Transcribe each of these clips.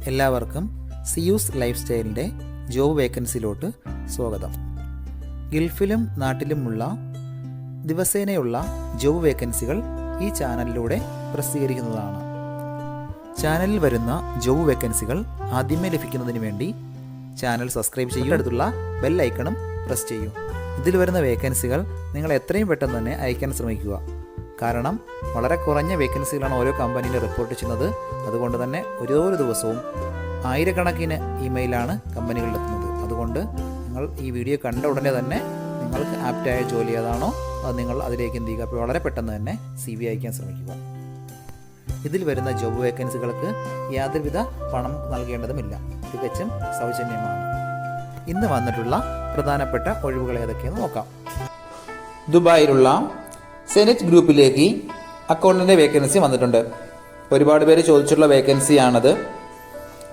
എല്ലാവർക്കും Zeus life സ്റ്റൈലിൻ്റെ job വേക്കൻസിയിലോട്ട് സ്വാഗതം. ഗൾഫിലും നാട്ടിലുമുള്ള ദിവസേനയുള്ള job വേക്കൻസികൾ ഈ ചാനലിലൂടെ പ്രസിദ്ധീകരിക്കുന്നതാണ്. ചാനലിൽ വരുന്ന ജോബ് വേക്കൻസികൾ ആദ്യമേ ലഭിക്കുന്നതിന് വേണ്ടി ചാനൽ സബ്സ്ക്രൈബ് ചെയ്യും, അടുത്തുള്ള ബെൽ ഐക്കണും പ്രസ് ചെയ്യൂ. ഇതിൽ വരുന്ന വേക്കൻസികൾ നിങ്ങൾ എത്രയും പെട്ടെന്ന് തന്നെ അയക്കാൻ ശ്രമിക്കുക. കാരണം വളരെ കുറഞ്ഞ വേക്കൻസികളാണ് ഓരോ കമ്പനിയിൽ റിപ്പോർട്ട് ചെയ്യുന്നത്. അതുകൊണ്ട് തന്നെ ഓരോ ദിവസവും ആയിരക്കണക്കിന് ഇമെയിലാണ് കമ്പനികളിലെത്തുന്നത്. അതുകൊണ്ട് നിങ്ങൾ ഈ വീഡിയോ കണ്ട ഉടനെ തന്നെ നിങ്ങൾക്ക് ആപ്റ്റായ ജോലി ഏതാണോ അത് നിങ്ങൾ അതിലേക്ക് എന്ത് ചെയ്യുക, അപ്പോൾ വളരെ പെട്ടെന്ന് തന്നെ CV അയക്കാൻ ശ്രമിക്കുക. ഇതിൽ വരുന്ന ജോബ് വേക്കൻസികൾക്ക് യാതൊരുവിധ പണം നൽകേണ്ടതുമില്ല, തികച്ചും സൗജന്യമാണ്. ഇന്ന് വന്നിട്ടുള്ള പ്രധാനപ്പെട്ട ഒഴിവുകൾ ഏതൊക്കെയെന്ന് നോക്കാം. ദുബായിലുള്ള സെനറ്റ് ഗ്രൂപ്പിലേക്ക് അക്കൗണ്ടൻ്റ് വേക്കൻസി വന്നിട്ടുണ്ട്. ഒരുപാട് പേര് ചോദിച്ചിട്ടുള്ള വേക്കൻസിയാണത്.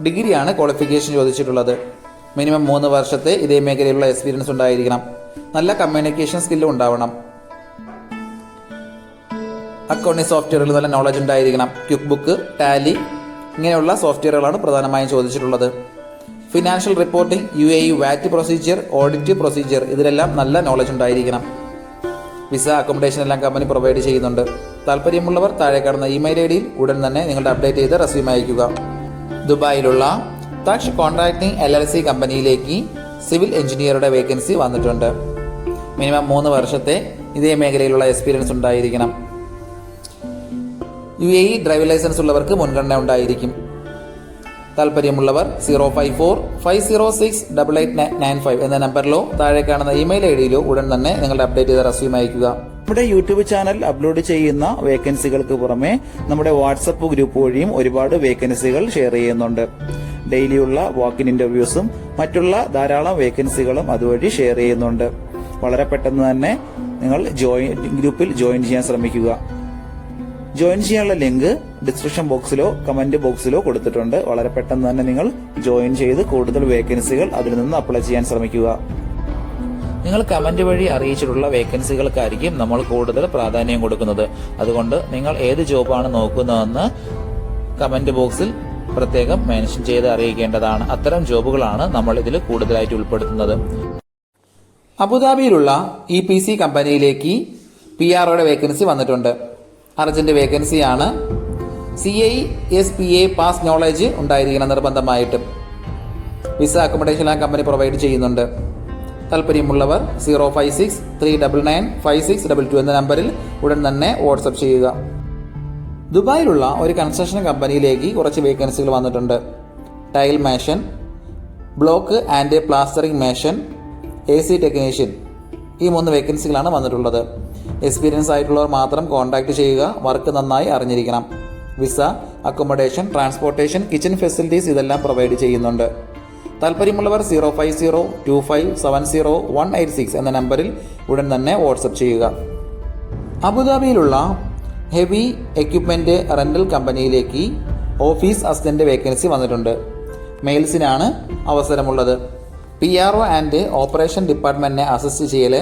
ഡിഗ്രിയാണ് ക്വാളിഫിക്കേഷൻ ചോദിച്ചിട്ടുള്ളത്. മിനിമം 3 വർഷത്തെ ഇതേ മേഖലയിലുള്ള എക്സ്പീരിയൻസ് ഉണ്ടായിരിക്കണം. നല്ല കമ്മ്യൂണിക്കേഷൻ സ്കില്ലും ഉണ്ടാവണം. അക്കൗണ്ടിംഗ് സോഫ്റ്റ്വെയറിൽ നല്ല നോളജ് ഉണ്ടായിരിക്കണം. ക്വിക്ക് ബുക്ക്, ടാലി ഇങ്ങനെയുള്ള സോഫ്റ്റ്വെയറുകളാണ് പ്രധാനമായും ചോദിച്ചിട്ടുള്ളത്. ഫിനാൻഷ്യൽ റിപ്പോർട്ടിംഗ്, UAE വാറ്റ് പ്രൊസീജിയർ, ഓഡിറ്റ് പ്രൊസീജിയർ ഇതിലെല്ലാം നല്ല നോളജ് ഉണ്ടായിരിക്കണം. വിസ, അക്കോമഡേഷൻ എല്ലാം കമ്പനി പ്രൊവൈഡ് ചെയ്യുന്നുണ്ട്. താല്പര്യമുള്ളവർ താഴെ കാണുന്ന ഇമെയിൽ ID യിൽ ഉടൻ തന്നെ നിങ്ങളുടെ അപ്ഡേറ്റ് ചെയ്ത് റെസ്യൂം അയക്കുക. ദുബായിലുള്ള തക്ഷ് കോൺട്രാക്ടിംഗ് LLC കമ്പനിയിലേക്ക് സിവിൽ എഞ്ചിനീയറുടെ വേക്കൻസി വന്നിട്ടുണ്ട്. മിനിമം 3 വർഷത്തെ ഇതേ മേഖലയിലുള്ള എക്സ്പീരിയൻസ് ഉണ്ടായിരിക്കണം. UAE ഡ്രൈവിംഗ് ലൈസൻസ് ഉള്ളവർക്ക് മുൻഗണന ഉണ്ടായിരിക്കും. താല്പര്യമുള്ളവർ 054-506-8895 എന്ന നമ്പറിലോ താഴെ കാണുന്ന ഇമെയിൽ ID യിലോ ഉടൻ തന്നെ നിങ്ങളുടെ അപ്ഡേറ്റ് ചെയ്ത റെസ്യൂം അയക്കുക. നമ്മുടെ യൂട്യൂബ് ചാനൽ അപ്ലോഡ് ചെയ്യുന്ന വേക്കൻസികൾക്ക് പുറമെ നമ്മുടെ വാട്സപ്പ് ഗ്രൂപ്പ് വഴിയും ഒരുപാട് വേക്കൻസികൾ ഷെയർ ചെയ്യുന്നുണ്ട്. ഡെയിലിയുള്ള വാക്കിൻ ഇന്റർവ്യൂസും മറ്റുള്ള ധാരാളം വേക്കൻസികളും അതുവഴി ഷെയർ ചെയ്യുന്നുണ്ട്. വളരെ പെട്ടെന്ന് തന്നെ നിങ്ങൾ ഗ്രൂപ്പിൽ ജോയിൻ ചെയ്യാൻ ശ്രമിക്കുക. ജോയിൻ ചെയ്യാനുള്ള ലിങ്ക് ഡിസ്ക്രിപ്ഷൻ ബോക്സിലോ കമന്റ് ബോക്സിലോ കൊടുത്തിട്ടുണ്ട്. വളരെ പെട്ടെന്ന് തന്നെ നിങ്ങൾ ജോയിൻ ചെയ്ത് കൂടുതൽ വേക്കൻസികൾ അതിൽ നിന്ന് അപ്ലൈ ചെയ്യാൻ ശ്രമിക്കുക. നിങ്ങൾ കമന്റ് വഴി അറിയിച്ചിട്ടുള്ള വേക്കൻസികൾക്കായിരിക്കും നമ്മൾ കൂടുതൽ പ്രാധാന്യം കൊടുക്കുന്നത്. അതുകൊണ്ട് നിങ്ങൾ ഏത് ജോബാണ് നോക്കുന്നതെന്ന് കമന്റ് ബോക്സിൽ പ്രത്യേകം മെൻഷൻ ചെയ്ത് അറിയിക്കേണ്ടതാണ്. അത്തരം ജോബുകളാണ് നമ്മൾ ഇതിൽ കൂടുതലായിട്ട് ഉൾപ്പെടുത്തുന്നത്. അബുദാബിയിലുള്ള EPC കമ്പനിയിലേക്ക് PROയുടെ വേക്കൻസി വന്നിട്ടുണ്ട്. അർജന്റ് വേക്കൻസിയാണ്. CISPA പാസ് നോളജ് ഉണ്ടായിരിക്കണം നിർബന്ധമായിട്ടും. വിസ, അക്കോമഡേഷൻ കമ്പനി പ്രൊവൈഡ് ചെയ്യുന്നുണ്ട്. താല്പര്യമുള്ളവർ 056-399-5622 എന്ന നമ്പറിൽ ഉടൻ തന്നെ വാട്സപ്പ് ചെയ്യുക. ദുബായിലുള്ള ഒരു കൺസ്ട്രക്ഷൻ കമ്പനിയിലേക്ക് കുറച്ച് വേക്കൻസികൾ വന്നിട്ടുണ്ട്. Tile mason, block and plastering mason, AC technician ഈ 3 വേക്കൻസികളാണ് വന്നിട്ടുള്ളത്. എക്സ്പീരിയൻസ് ആയിട്ടുള്ളവർ മാത്രം കോൺടാക്ട് ചെയ്യുക. വർക്ക് നന്നായി അറിഞ്ഞിരിക്കണം. Visa, accommodation, transportation, kitchen facilities ഇതെല്ലാം പ്രൊവൈഡ് ചെയ്യുന്നുണ്ട്. താല്പര്യമുള്ളവർ 050-2570-186 എന്ന നമ്പറിൽ ഉടൻ തന്നെ വാട്സപ്പ് ചെയ്യുക. അബുദാബിയിലുള്ള ഹെവി എക്യുപ്മെന്റ് റെന്റൽ കമ്പനിയിലേക്ക് ഓഫീസ് അസിസ്റ്റന്റ് വേക്കൻസി വന്നിട്ടുണ്ട്. മെയിൽസിനാണ് അവസരമുള്ളത്. PRO ആൻഡ് ഓപ്പറേഷൻ ഡിപ്പാർട്ട്മെന്റിനെ അസിസ്റ്റ് ചെയ്യല്,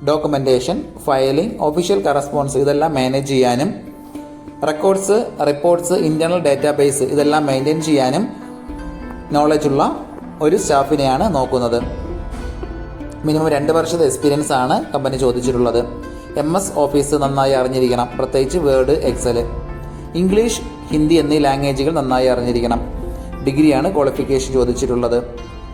ഡോക്യുമെന്റേഷൻ, ഫയലിംഗ്, ഒഫീഷ്യൽ കറസ്പോൺസ് ഇതെല്ലാം മാനേജ് ചെയ്യാനും റെക്കോർഡ്സ്, റിപ്പോർട്ട്സ്, ഇന്റേണൽ ഡാറ്റാബേസ് ഇതെല്ലാം മെയിൻറ്റെയിൻ ചെയ്യാനും നോളജുള്ള ഒരു സ്റ്റാഫിനെയാണ് നോക്കുന്നത്. മിനിമം 2 വർഷത്തെ എക്സ്പീരിയൻസ് ആണ് കമ്പനി ചോദിച്ചിട്ടുള്ളത്. MS ഓഫീസ് നന്നായി അറിഞ്ഞിരിക്കണം, പ്രത്യേകിച്ച് വേർഡ്, എക്സൽ. ഇംഗ്ലീഷ്, ഹിന്ദി എന്നീ ലാംഗ്വേജുകൾ നന്നായി അറിഞ്ഞിരിക്കണം. ഡിഗ്രിയാണ് ക്വാളിഫിക്കേഷൻ ചോദിച്ചിട്ടുള്ളത്.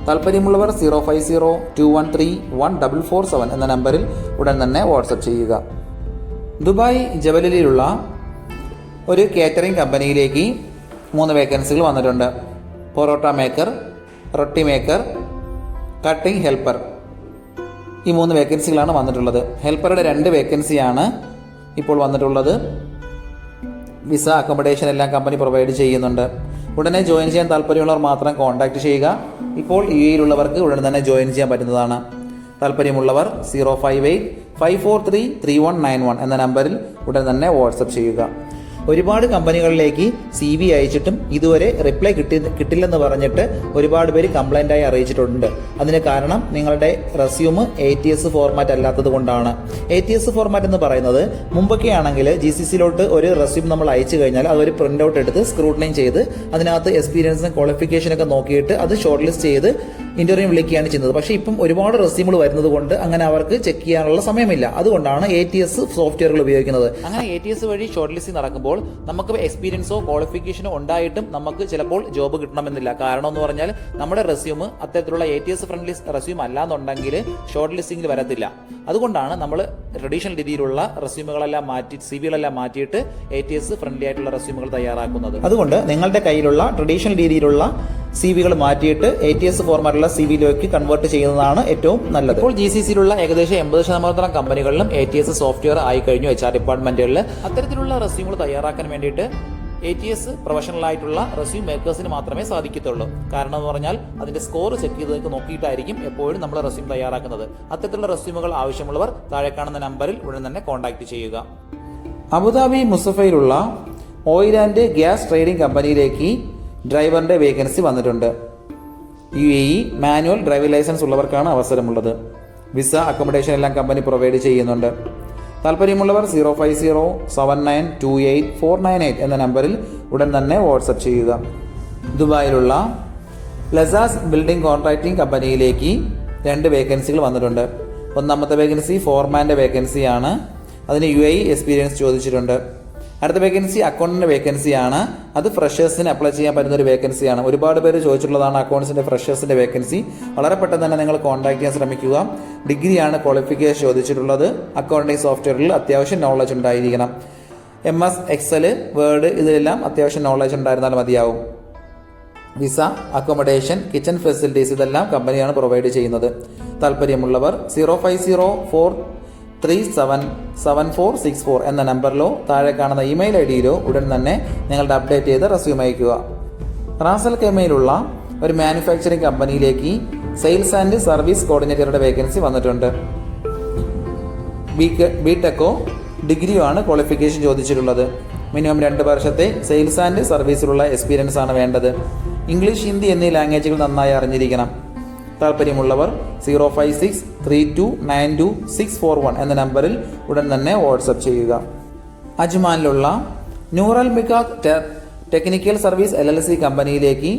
താല്പര്യമുള്ളവർ 050-213-1447 എന്ന നമ്പറിൽ ഉടൻ തന്നെ വാട്സപ്പ് ചെയ്യുക. ദുബായ് ജബലിലുള്ള ഒരു കേറ്ററിംഗ് കമ്പനിയിലേക്ക് 3 വേക്കൻസികൾ വന്നിട്ടുണ്ട്. പൊറോട്ട മേക്കർ, റൊട്ടി മേക്കർ, കട്ടിംഗ് ഹെൽപ്പർ ഈ 3 വേക്കൻസികളാണ് വന്നിട്ടുള്ളത്. ഹെൽപ്പറുടെ 2 വേക്കൻസിയാണ് ഇപ്പോൾ വന്നിട്ടുള്ളത്. വിസ, അക്കോമഡേഷൻ എല്ലാം കമ്പനി പ്രൊവൈഡ് ചെയ്യുന്നുണ്ട്. ഉടനെ ജോയിൻ ചെയ്യാൻ താല്പര്യമുള്ളവർ മാത്രം കോൺടാക്ട് ചെയ്യുക. ഇപ്പോൾ UAEയിലുള്ളവർക്ക് ഉടൻ തന്നെ ജോയിൻ ചെയ്യാൻ പറ്റുന്നതാണ്. താല്പര്യമുള്ളവർ 058-543-3191 എന്ന നമ്പറിൽ ഉടൻ തന്നെ വാട്സപ്പ് ചെയ്യുക. ഒരുപാട് കമ്പനികളിലേക്ക് CV അയച്ചിട്ടും ഇതുവരെ റിപ്ലൈ കിട്ടില്ലെന്ന് പറഞ്ഞിട്ട് ഒരുപാട് പേര് കംപ്ലൈൻ്റായി അറിയിച്ചിട്ടുണ്ട്. അതിന് കാരണം നിങ്ങളുടെ റെസ്യൂം ATS ഫോർമാറ്റ് അല്ലാത്തത് കൊണ്ടാണ്. ATS ഫോർമാറ്റ് എന്ന് പറയുന്നത് മുമ്പൊക്കെ ആണെങ്കിൽ GCCയിലോട്ട് ഒരു റെസ്യൂം നമ്മൾ അയച്ചു കഴിഞ്ഞാൽ അതൊരു പ്രിൻ്റ് ഔട്ട് എടുത്ത് സ്ക്രൂട്ടനൈൻ ചെയ്ത് അതിനകത്ത് എക്സ്പീരിയൻസും ക്വാളിഫിക്കേഷനൊക്കെ നോക്കിയിട്ട് അത് ഷോർട്ട് ലിസ്റ്റ് ചെയ്ത് ഇന്റർവ്യൂ വിളിക്കുകയാണ് ചെയ്യുന്നത്. പക്ഷേ ഇപ്പം ഒരുപാട് റെസ്യൂമുകൾ വരുന്നത് കൊണ്ട് അങ്ങനെ അവർക്ക് ചെക്ക് ചെയ്യാനുള്ള സമയമില്ല. അതുകൊണ്ടാണ് ATS സോഫ്റ്റ്വെയറുകൾ ഉപയോഗിക്കുന്നത്. അങ്ങനെ ATS വഴി ഷോർട്ട് ലിസ്റ്റിംഗ് നടക്കുമ്പോൾ നമുക്ക് എക്സ്പീരിയൻസോ ക്വാളിഫിക്കേഷനോ ഉണ്ടായിട്ടും നമുക്ക് ചിലപ്പോൾ ജോബ് കിട്ടണമെന്നില്ല. കാരണം എന്ന് പറഞ്ഞാൽ നമ്മുടെ റെസ്യൂം അത്തരത്തിലുള്ള ATS ഫ്രണ്ട്ലി റെസ്യൂം അല്ലാന്നുണ്ടെങ്കിൽ ഷോർട്ട് ലിസ്റ്റിംഗിൽ വരത്തില്ല. അതുകൊണ്ടാണ് നമ്മൾ ട്രഡീഷണൽ രീതിയിലുള്ള റെസ്യൂമുകളെല്ലാം മാറ്റി CVകളെല്ലാം മാറ്റിയിട്ട് ATS ഫ്രണ്ട്ലി ആയിട്ടുള്ള റെസ്യൂമുകൾ തയ്യാറാക്കുന്നത്. അതുകൊണ്ട് നിങ്ങളുടെ കയ്യിലുള്ള ട്രഡീഷണൽ രീതിയിലുള്ള CVകൾ മാറ്റിയിട്ട് ATS ഫോർമാറ്റുള്ള CVയിലേക്ക് കൺവേർട്ട് ചെയ്യുന്നതാണ് ഏറ്റവും നല്ലത്. ഇപ്പോൾ GCCയിലുള്ള ഏകദേശം 80% കമ്പനികളിലും ATS സോഫ്റ്റ്വെയർ ആയി കഴിഞ്ഞു. HR ഡിപ്പാർട്ട്മെന്റുകളിൽ അത്തരത്തിലുള്ള റെസ്യൂമുകൾ തയ്യാറാക്കാൻ വേണ്ടിയിട്ട് ATS പ്രൊഫഷണൽ ആയിട്ടുള്ള റെസ്യൂം മേക്കേഴ്സിന് മാത്രമേ സാധിക്കത്തുള്ളൂ. കാരണം എന്ന് പറഞ്ഞാൽ അതിന്റെ സ്കോർ ചെക്ക് ചെയ്ത് നോക്കിയിട്ടായിരിക്കും എപ്പോഴും നമ്മൾ റെസ്യൂം തയ്യാറാക്കുന്നത്. അത്തരത്തിലുള്ള റെസ്യൂമുകൾ ആവശ്യമുള്ളവർ താഴെ കാണുന്ന നമ്പറിൽ ഉടൻ തന്നെ കോൺടാക്ട് ചെയ്യുക. അബുദാബി മുസഫയിലുള്ള ഓയിൽ ആൻഡ് ഗ്യാസ് ട്രേഡിംഗ് കമ്പനിയിലേക്ക് ഡ്രൈവറിന്റെ വേക്കൻസി വന്നിട്ടുണ്ട്. UAE മാനുവൽ ഡ്രൈവിംഗ് ലൈസൻസ് ഉള്ളവർക്കാണ് അവസരമുള്ളത്. വിസ അക്കോമഡേഷൻ എല്ലാം കമ്പനി പ്രൊവൈഡ് ചെയ്യുന്നുണ്ട്. താല്പര്യമുള്ളവർ 05079284898 എന്ന നമ്പറിൽ ഉടൻ തന്നെ വാട്സപ്പ് ചെയ്യുക. ദുബായിലുള്ള ലസാസ് ബിൽഡിംഗ് കോൺട്രാക്ടിംഗ് കമ്പനിയിലേക്ക് 2 വേക്കൻസികൾ വന്നിട്ടുണ്ട്. ഒന്നാമത്തെ വേക്കൻസി ഫോർമാൻ്റെ വേക്കൻസിയാണ്. അതിന് UAE എക്സ്പീരിയൻസ് ചോദിച്ചിട്ടുണ്ട്. അടുത്ത വേക്കൻസി അക്കൗണ്ടിൻ്റെ വേക്കൻസിയാണ്. അത് ഫ്രഷേഴ്സിന് അപ്ലൈ ചെയ്യാൻ പറ്റുന്ന ഒരു വേക്കൻസിയാണ്. ഒരുപാട് പേര് ചോദിച്ചിട്ടുള്ളതാണ് അക്കൗണ്ട്സിൻ്റെ ഫ്രഷേഴ്സിൻ്റെ വേക്കൻസി. വളരെ പെട്ടെന്ന് തന്നെ നിങ്ങൾ കോൺടാക്ട് ചെയ്യാൻ ശ്രമിക്കുക. ഡിഗ്രിയാണ് ക്വാളിഫിക്കേഷൻ ചോദിച്ചിട്ടുള്ളത്. അക്കൗണ്ടിങ് സോഫ്റ്റ്വെയറിൽ അത്യാവശ്യം നോളജ് ഉണ്ടായിരിക്കണം. MS Excel വേർഡ് ഇതിലെല്ലാം അത്യാവശ്യം നോളജ് ഉണ്ടായിരുന്നാൽ മതിയാവും. വിസ അക്കോമഡേഷൻ കിച്ചൺ ഫെസിലിറ്റീസ് ഇതെല്ലാം കമ്പനിയാണ് പ്രൊവൈഡ് ചെയ്യുന്നത്. താല്പര്യമുള്ളവർ 05043777464 എന്ന നമ്പറിലോ താഴെ കാണുന്ന ഇമെയിൽ IDയിലോ ഉടൻ തന്നെ നിങ്ങളുടെ അപ്ഡേറ്റ് ചെയ്ത് റെസ്യൂം അയക്കുക. റാസൽ കെമയിലുള്ള ഒരു മാനുഫാക്ചറിംഗ് കമ്പനിയിലേക്ക് സെയിൽസ് ആൻഡ് സർവീസ് കോർഡിനേറ്ററുടെ വേക്കൻസി വന്നിട്ടുണ്ട്. BTechോ ഡിഗ്രിയോ ആണ് ക്വാളിഫിക്കേഷൻ ചോദിച്ചിട്ടുള്ളത്. മിനിമം 2 വർഷത്തെ സെയിൽസ് ആൻഡ് സർവീസിലുള്ള എക്സ്പീരിയൻസ് ആണ് വേണ്ടത്. ഇംഗ്ലീഷ് ഹിന്ദി എന്നീ ലാംഗ്വേജുകൾ നന്നായി അറിഞ്ഞിരിക്കണം. താല്പര്യമുള്ളവർ 056329261 എന്ന നമ്പറിൽ ഉടൻ തന്നെ വാട്സപ്പ് ചെയ്യുക. അജ്മാനിലുള്ള നൂറൽ മിക്കാത്ത് ടെക്നിക്കൽ സർവീസ് LLC കമ്പനിയിലേക്ക്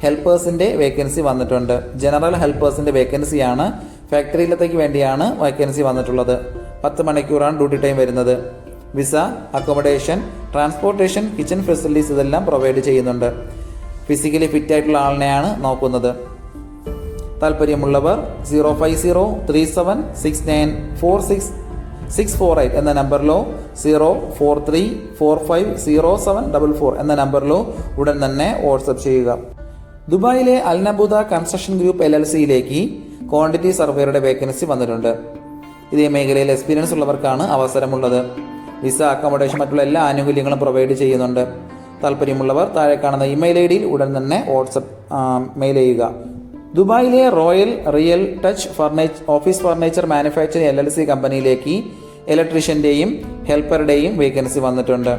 ഹെൽപ്പേഴ്സിൻ്റെ വേക്കൻസി വന്നിട്ടുണ്ട്. ജനറൽ ഹെൽപ്പേഴ്സിൻ്റെ വേക്കൻസിയാണ്. ഫാക്ടറിയിലത്തേക്ക് വേണ്ടിയാണ് വേക്കൻസി വന്നിട്ടുള്ളത്. 10 മണിക്കൂറാണ് ഡ്യൂട്ടി ടൈം വരുന്നത്. Visa accommodation transportation kitchen facilities ഇതെല്ലാം പ്രൊവൈഡ് ചെയ്യുന്നുണ്ട്. ഫിസിക്കലി ഫിറ്റ് ആയിട്ടുള്ള ആളിനെയാണ് നോക്കുന്നത്. താല്പര്യമുള്ളവർ 05037694648 എന്ന നമ്പറിലോ 043450744 എന്ന നമ്പറിലോ ഉടൻ തന്നെ വാട്സപ്പ് ചെയ്യുക. ദുബായിലെ അൽനബൂദ കൺസ്ട്രക്ഷൻ ഗ്രൂപ്പ് LLCയിലേക്ക് ക്വാണ്ടിറ്റി സർവേയുടെ വേക്കൻസി വന്നിട്ടുണ്ട്. ഇതേ മേഖലയിൽ എക്സ്പീരിയൻസ് ഉള്ളവർക്കാണ് അവസരമുള്ളത്. വിസ അക്കോമഡേഷൻ മറ്റുള്ള എല്ലാ ആനുകൂല്യങ്ങളും പ്രൊവൈഡ് ചെയ്യുന്നുണ്ട്. താല്പര്യമുള്ളവർ താഴെ കാണുന്ന ഇമെയിൽ IDയിൽ ഉടൻ തന്നെ വാട്സപ്പ് മെയിൽ ചെയ്യുക. ദുബായിലെ royal real touch office furniture manufacturing LLC കമ്പനിയിലേക്ക് ഇലക്ട്രീഷ്യൻ്റെയും ഹെൽപ്പറുടെയും വേക്കൻസി വന്നിട്ടുണ്ട്.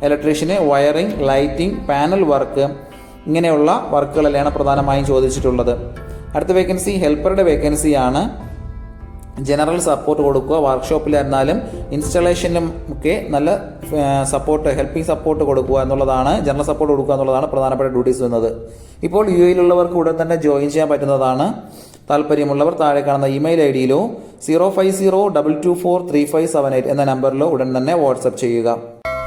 Electrician wiring lighting panel work ഇങ്ങനെയുള്ള വർക്കുകളെല്ലാം പ്രധാനമായും ചോദിച്ചിട്ടുള്ളത്. അടുത്ത വേക്കൻസി ഹെൽപ്പറുടെ വേക്കൻസിയാണ്. ജനറൽ സപ്പോർട്ട് കൊടുക്കുക. വർക്ക്ഷോപ്പിലായിരുന്നാലും ഇൻസ്റ്റലേഷനിലും ഒക്കെ നല്ല സപ്പോർട്ട് ഹെൽപ്പിംഗ് സപ്പോർട്ട് കൊടുക്കുക എന്നുള്ളതാണ്, ജനറൽ സപ്പോർട്ട് കൊടുക്കുക എന്നുള്ളതാണ് പ്രധാനപ്പെട്ട ഡ്യൂട്ടീസ് വരുന്നത്. ഇപ്പോൾ UAEയിലുള്ളവർക്ക് ഉടൻ തന്നെ ജോയിൻ ചെയ്യാൻ പറ്റുന്നതാണ്. താല്പര്യമുള്ളവർ താഴെ കാണുന്ന ഇമെയിൽ IDയിലോ 05022435578 എന്ന നമ്പറിലോ ഉടൻ തന്നെ വാട്സപ്പ് ചെയ്യുക.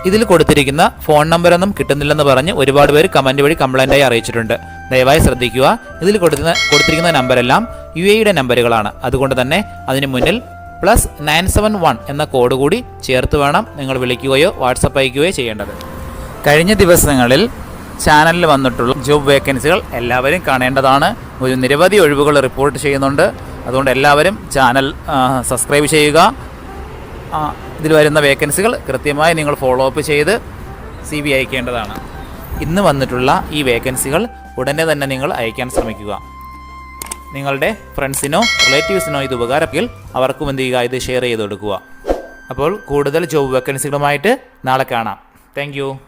ഇതിൽ കൊടുത്തിരിക്കുന്ന ഫോൺ നമ്പറൊന്നും കിട്ടുന്നില്ലെന്ന് പറഞ്ഞ് ഒരുപാട് പേര് കമന്റ് വഴി കംപ്ലൈന്റായി അറിയിച്ചിട്ടുണ്ട്. ദയവായി ശ്രദ്ധിക്കുക. ഇതിൽ കൊടുത്തിരിക്കുന്ന നമ്പരെല്ലാം UAEയുടെ നമ്പറുകളാണ്. അതുകൊണ്ട് തന്നെ അതിന് മുന്നിൽ +971 എന്ന കോഡ് കൂടി ചേർത്ത് വേണം നിങ്ങൾ വിളിക്കുകയോ വാട്സപ്പ് അയക്കുകയോ ചെയ്യേണ്ടത്. കഴിഞ്ഞ ദിവസങ്ങളിൽ ചാനലിൽ വന്നിട്ടുള്ള ജോബ് വേക്കൻസികൾ എല്ലാവരും കാണേണ്ടതാണ്. ഒരു നിരവധി ഒഴിവുകൾ റിപ്പോർട്ട് ചെയ്യുന്നുണ്ട്. അതുകൊണ്ട് എല്ലാവരും ചാനൽ സബ്സ്ക്രൈബ് ചെയ്യുക. ഇതിൽ വരുന്ന വേക്കൻസികൾ കൃത്യമായി നിങ്ങൾ ഫോളോ അപ്പ് ചെയ്ത് CV അയക്കേണ്ടതാണ്. ഇന്ന് വന്നിട്ടുള്ള ഈ വേക്കൻസികൾ ഉടനെ തന്നെ നിങ്ങൾ അയക്കാൻ ശ്രമിക്കുക. നിങ്ങളുടെ ഫ്രണ്ട്സിനോ റിലേറ്റീവ്സിനോ ഇത് ഉപകാരമെങ്കിൽ അവർക്കും എന്ത് ചെയ്യുക, ഇത് ഷെയർ ചെയ്ത് കൊടുക്കുക. അപ്പോൾ കൂടുതൽ ജോബ് വേക്കൻസികളുമായിട്ട് നാളെ കാണാം. Thank you.